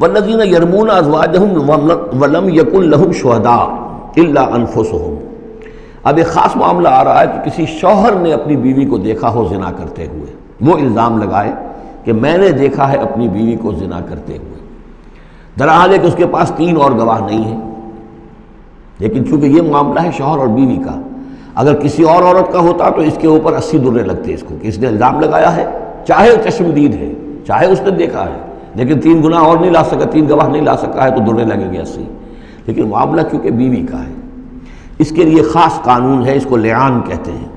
والذین یرمون ازواجہم ولم یکن لہم شہداء الا انفسہم۔ اب ایک خاص معاملہ آ رہا ہے کہ کسی شوہر نے اپنی بیوی کو دیکھا ہو زنا کرتے ہوئے، وہ الزام لگائے کہ میں نے دیکھا ہے اپنی بیوی کو زنا کرتے ہوئے، درحال ہے کہ اس کے پاس 3 اور گواہ نہیں ہیں، لیکن چونکہ یہ معاملہ ہے شوہر اور بیوی کا، اگر کسی اور عورت کا ہوتا تو اس کے اوپر 80 درے لگتے اس کو کہ اس نے الزام لگایا ہے، چاہے چشمدید ہے، چاہے اس نے دیکھا ہے، لیکن 3 گناہ اور نہیں لا سکا، 3 گواہ نہیں لا سکا ہے تو درے لگیں گے 80۔ لیکن معاملہ چونکہ بیوی کا ہے، اس کے لیے خاص قانون ہے، اس کو لعان کہتے ہیں۔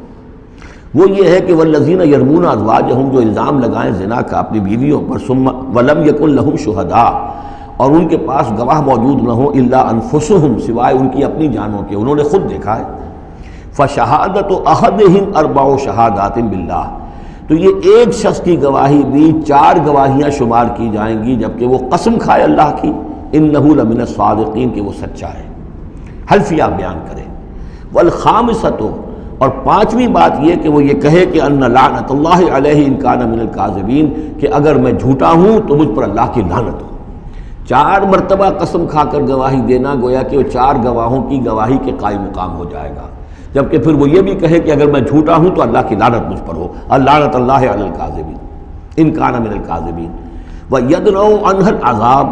وہ یہ ہے کہ والذین یرمون ازواجہم، جو الزام لگائیں زنا کا اپنی بیویوں پر، ثم ولم یکن لہم شہداء، اور ان کے پاس گواہ موجود نہ ہوں، الا انفسہم، سوائے ان کی اپنی جانوں کے، انہوں نے خود دیکھا ہے، فشہادۃ احدہم 4 شہادات باللہ، تو یہ ایک شخص کی گواہی بھی 4 گواہیاں شمار کی جائیں گی، جبکہ وہ قسم کھائے اللہ کی، انہ لمن الصادقین، کہ وہ سچا ہے، حلفیہ بیان کرے۔ والخامسۃ، اور 5ویں بات یہ کہ وہ یہ کہے کہ ان لعنت اللہ علیہ ان کان من الکاذبین، کہ اگر میں جھوٹا ہوں تو مجھ پر اللہ کی لعنت ہو۔ 4 مرتبہ قسم کھا کر گواہی دینا گویا کہ وہ 4 گواہوں کی گواہی کے قائم مقام ہو جائے گا، جبکہ پھر وہ یہ بھی کہے کہ اگر میں جھوٹا ہوں تو اللہ کی لعنت مجھ پر ہو، لعنت اللہ علی الکاذبین ان کان من الکاذبین۔ وَيَدْرَؤُ عَنْهَا الْعَذَابَ،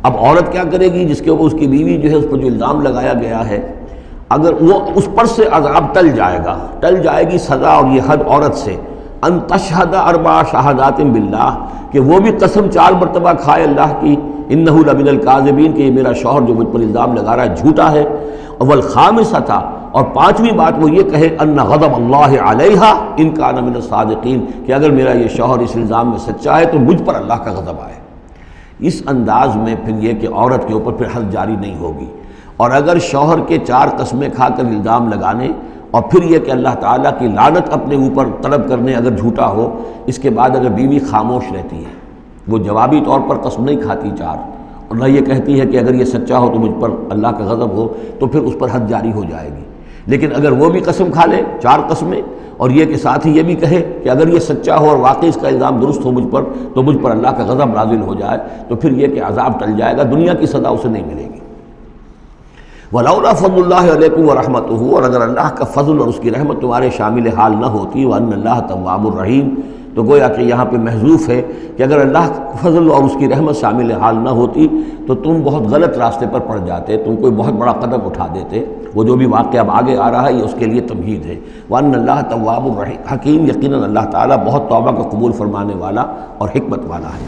اب عورت کیا کرے گی جس کے اوپر اس کی بیوی جو ہے اس پر جو الزام لگایا گیا ہے، اگر وہ اس پر سے عذاب ٹل جائے گا، ٹل جائے گی سزا اور یہ حد عورت سے، ان تشہد 4 شہادات باللہ، کہ وہ بھی قسم 4 مرتبہ کھائے اللہ کی، انہ لمن الکاذبین، کہ یہ میرا شوہر جو مجھ پر الزام لگا رہا ہے جھوٹا ہے۔ والخامسۃ، اور 5ویں بات وہ یہ کہے ان غضب اللہ علیہا ان کان من الصادقین، کہ اگر میرا یہ شوہر اس الزام میں سچا ہے تو مجھ پر اللہ کا غضب آئے۔ اس انداز میں پھر یہ کہ عورت کے اوپر پھر حد جاری نہیں ہوگی، اور اگر شوہر کے 4 قسمیں کھا کر الزام لگانے اور پھر یہ کہ اللہ تعالیٰ کی لعنت اپنے اوپر طلب کرنے اگر جھوٹا ہو، اس کے بعد اگر بیوی خاموش رہتی ہے، وہ جوابی طور پر قسم نہیں کھاتی 4، اور نہ یہ کہتی ہے کہ اگر یہ سچا ہو تو مجھ پر اللہ کا غضب ہو، تو پھر اس پر حد جاری ہو جائے گی۔ لیکن اگر وہ بھی قسم کھا لے 4 قسمیں، اور یہ کہ ساتھ ہی یہ بھی کہے کہ اگر یہ سچا ہو اور واقعی اس کا الزام درست ہو مجھ پر، تو مجھ پر اللہ کا غضب نازل ہو جائے، تو پھر یہ کہ عذاب ٹل جائے گا، دنیا کی سزا اسے نہیں ملے گی۔ وَلَوْلَا فَضْلُ اللَّهِ عَلَيْكُمْ وَرَحْمَتُهُ، اور اگر اللہ کا فضل اور اس کی رحمت تمہارے شامل حال نہ ہوتی، وَأَنَّ اللَّهَ تَوَّابٌ رَحِيمٌ، تو گویا کہ یہاں پہ محذوف ہے کہ اگر اللہ کا فضل اور اس کی رحمت شامل حال نہ ہوتی تو تم بہت غلط راستے پر پڑ جاتے، تم کوئی بہت بڑا قدم اٹھا دیتے۔ وہ جو بھی واقعہ اب آگے آ رہا ہے یہ اس کے لیے تمہید ہے۔ وَأَنَّ اللَّهَ تَوَّابٌ حکیم، یقیناً اللہ تعالیٰ بہت توبہ کو قبول فرمانے والا اور حکمت والا ہے۔